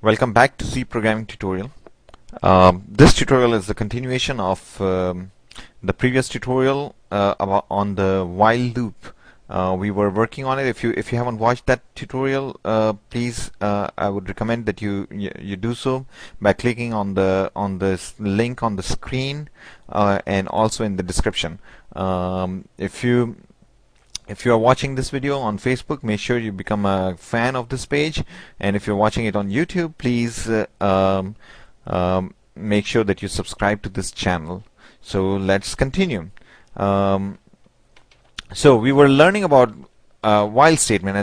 Welcome back to C programming tutorial. This tutorial is the continuation of the previous tutorial on the while loop. We were working on it. If you haven't watched that tutorial, please I would recommend that you do so by clicking on this link on the screen and also in the description. If you are watching this video on Facebook, make sure you become a fan of this page, and if you're watching it on YouTube, please make sure that you subscribe to this channel. So let's continue. So we were learning about while statement,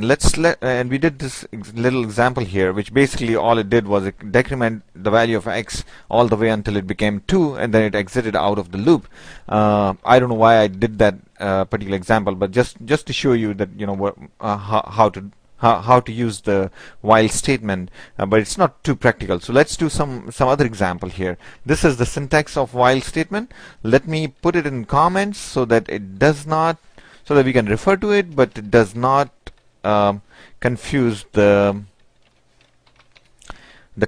and we did this little example here, which basically all it did was it decrement the value of x all the way until it became 2, and then it exited out of the loop. I don't know why I did that particular example, but just to show you that how to use the while statement, but it's not too practical. So let's do some other example here. This is the syntax of while statement. Let me put it in comments so that it does not, so that we can refer to it, but it does not confuse the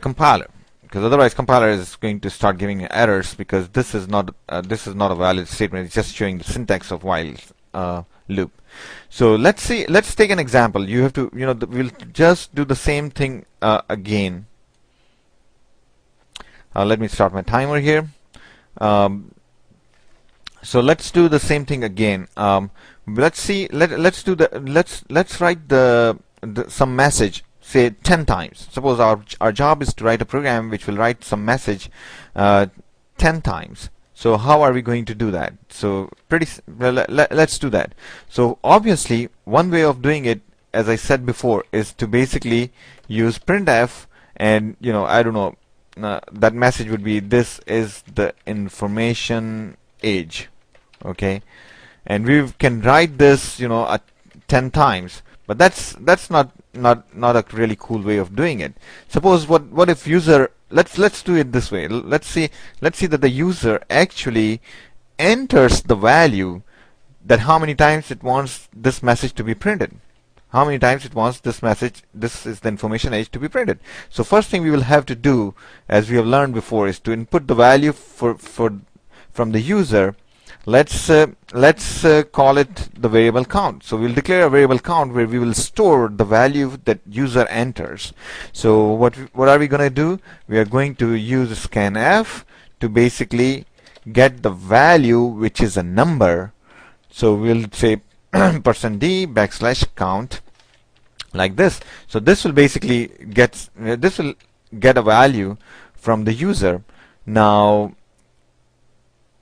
compiler, because otherwise compiler is going to start giving errors, because this is not a valid statement. It's just showing the syntax of while loop. So let's take an example. You have to, we'll just do the same thing again. Let me start my timer here. So let's do the same thing again. Let's write some message, say 10 times. Suppose our job is to write a program which will write some message 10 times. So how are we going to do that? So let's do that. So obviously one way of doing it, as I said before, is to basically use printf, and I don't know, that message would be, this is the information age. Okay, and we can write this 10 times, but that's not a really cool way of doing it. Suppose what if user, let's do it this way. Let's see that the user actually enters the value, that how many times it wants this message to be printed, how many times it wants this message, this is the information age, to be printed. So first thing we will have to do, as we have learned before, is to input the value from the user. Let's call it the variable count. So we'll declare a variable count where we will store the value that user enters. So what are we going to do? We are going to use scanf to basically get the value, which is a number. So we'll say %d \count, like this. So this will basically get a value from the user. Now,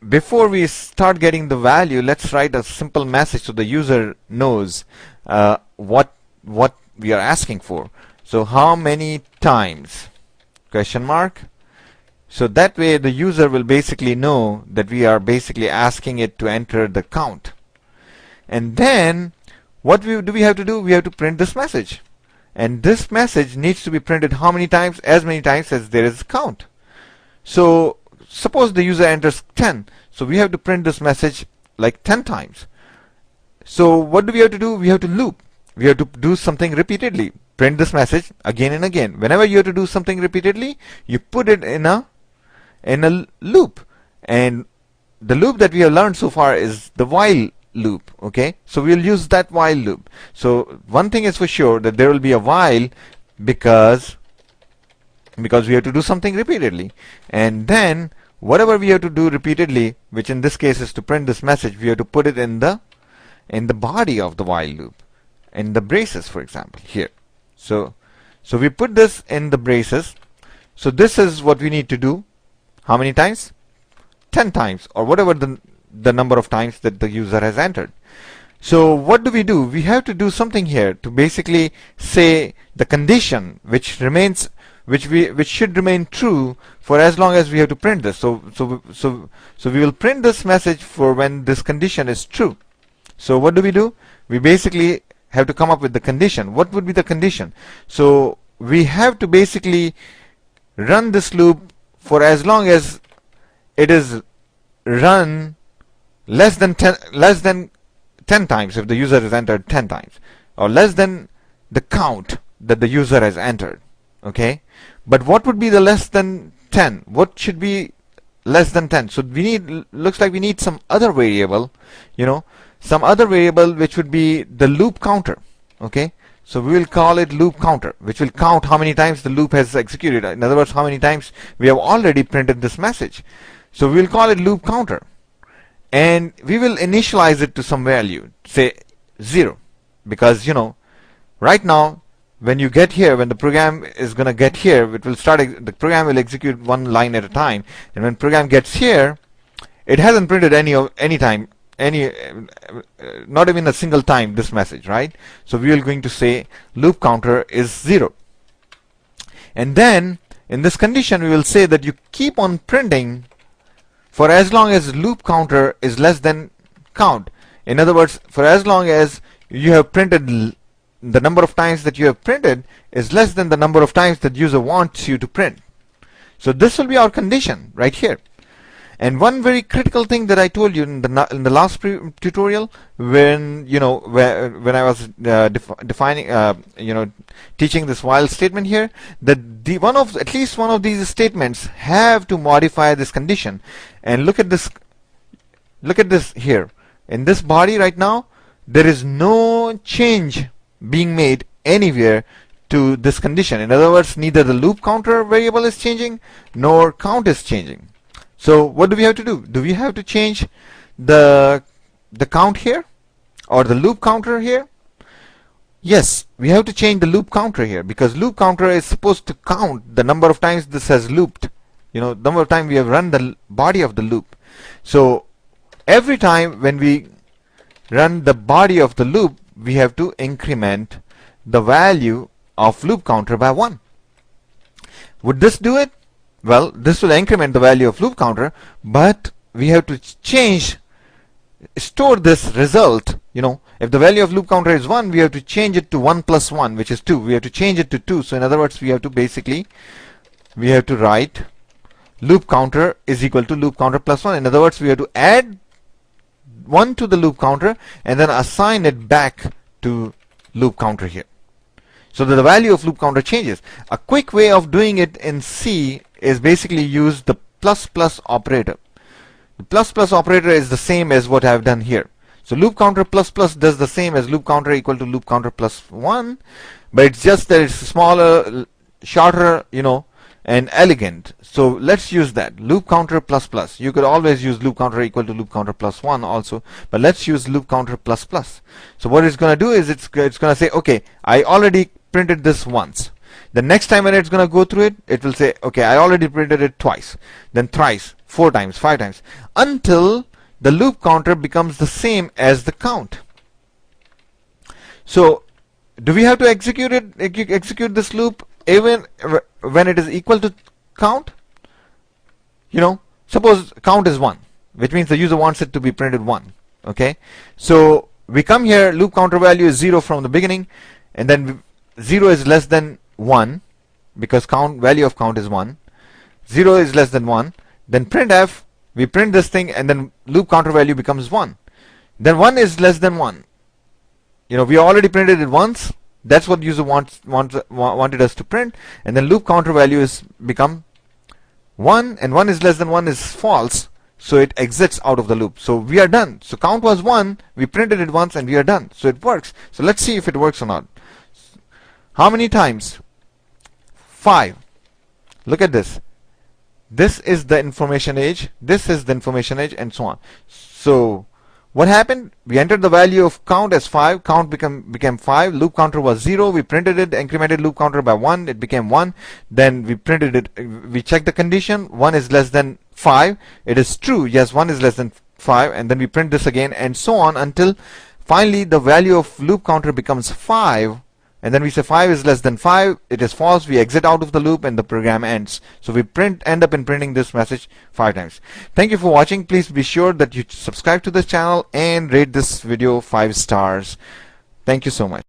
before we start getting the value, let's write a simple message so the user knows what we are asking for. So how many times ? So that way the user will basically know that we are basically asking it to enter the count. And then what do we have to do? We have to print this message, and this message needs to be printed how many times? As many times as there is a count. So suppose the user enters 10, so we have to print this message like 10 times. So what do we have to do? We have to loop. We have to do something repeatedly. Print this message again and again. Whenever you have to do something repeatedly, you put it in a loop. And the loop that we have learned so far is the while loop. Okay, so we'll use that while loop. So one thing is for sure, that there will be a while, because we have to do something repeatedly, and then whatever we have to do repeatedly, which in this case is to print this message, we have to put it in the body of the while loop, in the braces, for example, here. So we put this in the braces. So this is what we need to do. How many times? 10 times, or whatever the number of times that the user has entered. So what do? We have to do something here to basically say the condition which should remain true for as long as we have to print this. So we will print this message for when this condition is true. So what do? We basically have to come up with the condition. What would be the condition? So we have to basically run this loop for as long as it is run less than 10 times, if the user has entered 10 times, or less than the count that the user has entered. Okay, But what would be the less than 10? What should be less than 10? So we need, looks like we need some other variable, some other variable which would be the loop counter. Okay, so we will call it loop counter, which will count how many times the loop has executed. In other words, how many times we have already printed this message. So we will call it loop counter, and we will initialize it to some value, say 0, because right now when you get here, when the program is going to get here, it will start, the program will execute one line at a time, and when program gets here, it hasn't printed any time, not even a single time this message, right? So we are going to say loop counter is 0, and then in this condition we will say that you keep on printing for as long as loop counter is less than count. In other words, for as long as you have printed, the number of times that you have printed is less than the number of times that user wants you to print. So this will be our condition right here. And one very critical thing that I told you in the last tutorial, when when I was defining teaching this while statement here, that at least one of these statements have to modify this condition. And look at this here in this body right now, there is no change being made anywhere to this condition. In other words, neither the loop counter variable is changing nor count is changing. So what do we have to do? Do we have to change the count here or the loop counter here? Yes, we have to change the loop counter here, because loop counter is supposed to count the number of times this has looped, the number of times we have run the body of the loop. So every time when we run the body of the loop, we have to increment the value of loop counter by 1. Would this do it? Well, this will increment the value of loop counter, but we have to store this result. If the value of loop counter is 1, we have to change it to 1 plus 1, which is 2. We have to change it to 2. So in other words, we have to write loop counter is equal to loop counter plus 1. In other words, we have to add 1 to the loop counter and then assign it back to loop counter here, so that the value of loop counter changes. A quick way of doing it in C is basically use the plus plus operator. The plus plus operator is the same as what I have done here. So loop counter plus plus does the same as loop counter equal to loop counter plus 1, but it's just that it's smaller, shorter, and elegant. So let's use that, loop counter plus plus. You could always use loop counter equal to loop counter plus 1 also, but let's use loop counter plus plus. So what it's going to do is it's going to say, okay, I already printed this once. The next time when it's going to go through it, it will say, okay, I already printed it twice, then thrice, 4 times, 5 times, until the loop counter becomes the same as the count. So do we have to execute this loop even when it is equal to count? Suppose count is 1, which means the user wants it to be printed 1. Okay, so we come here, loop counter value is 0 from the beginning, and then 0 is less than 1 because value of count is 1. 0 is less than 1. Then printf, we print this thing, and then loop counter value becomes 1. Then 1 is less than 1. We already printed it once. That's what user wanted us to print, and then loop counter value is become 1, and 1 is less than 1 is false, so it exits out of the loop. So we are done. So count was 1, we printed it once, and we are done. So it works. So let's see if it works or not. How many times? 5. Look at this. This is the information age, this is the information age, and so on. So what happened? We entered the value of count as 5, count became 5, loop counter was 0, we printed it, incremented loop counter by 1, it became 1, then we printed it, we checked the condition, 1 is less than 5, it is true, yes, 1 is less than 5, and then we print this again, and so on until finally the value of loop counter becomes 5, and then we say 5 is less than 5, it is false, we exit out of the loop and the program ends. So we end up in printing this message 5 times. Thank you for watching. Please be sure that you subscribe to this channel and rate this video 5 stars. Thank you so much.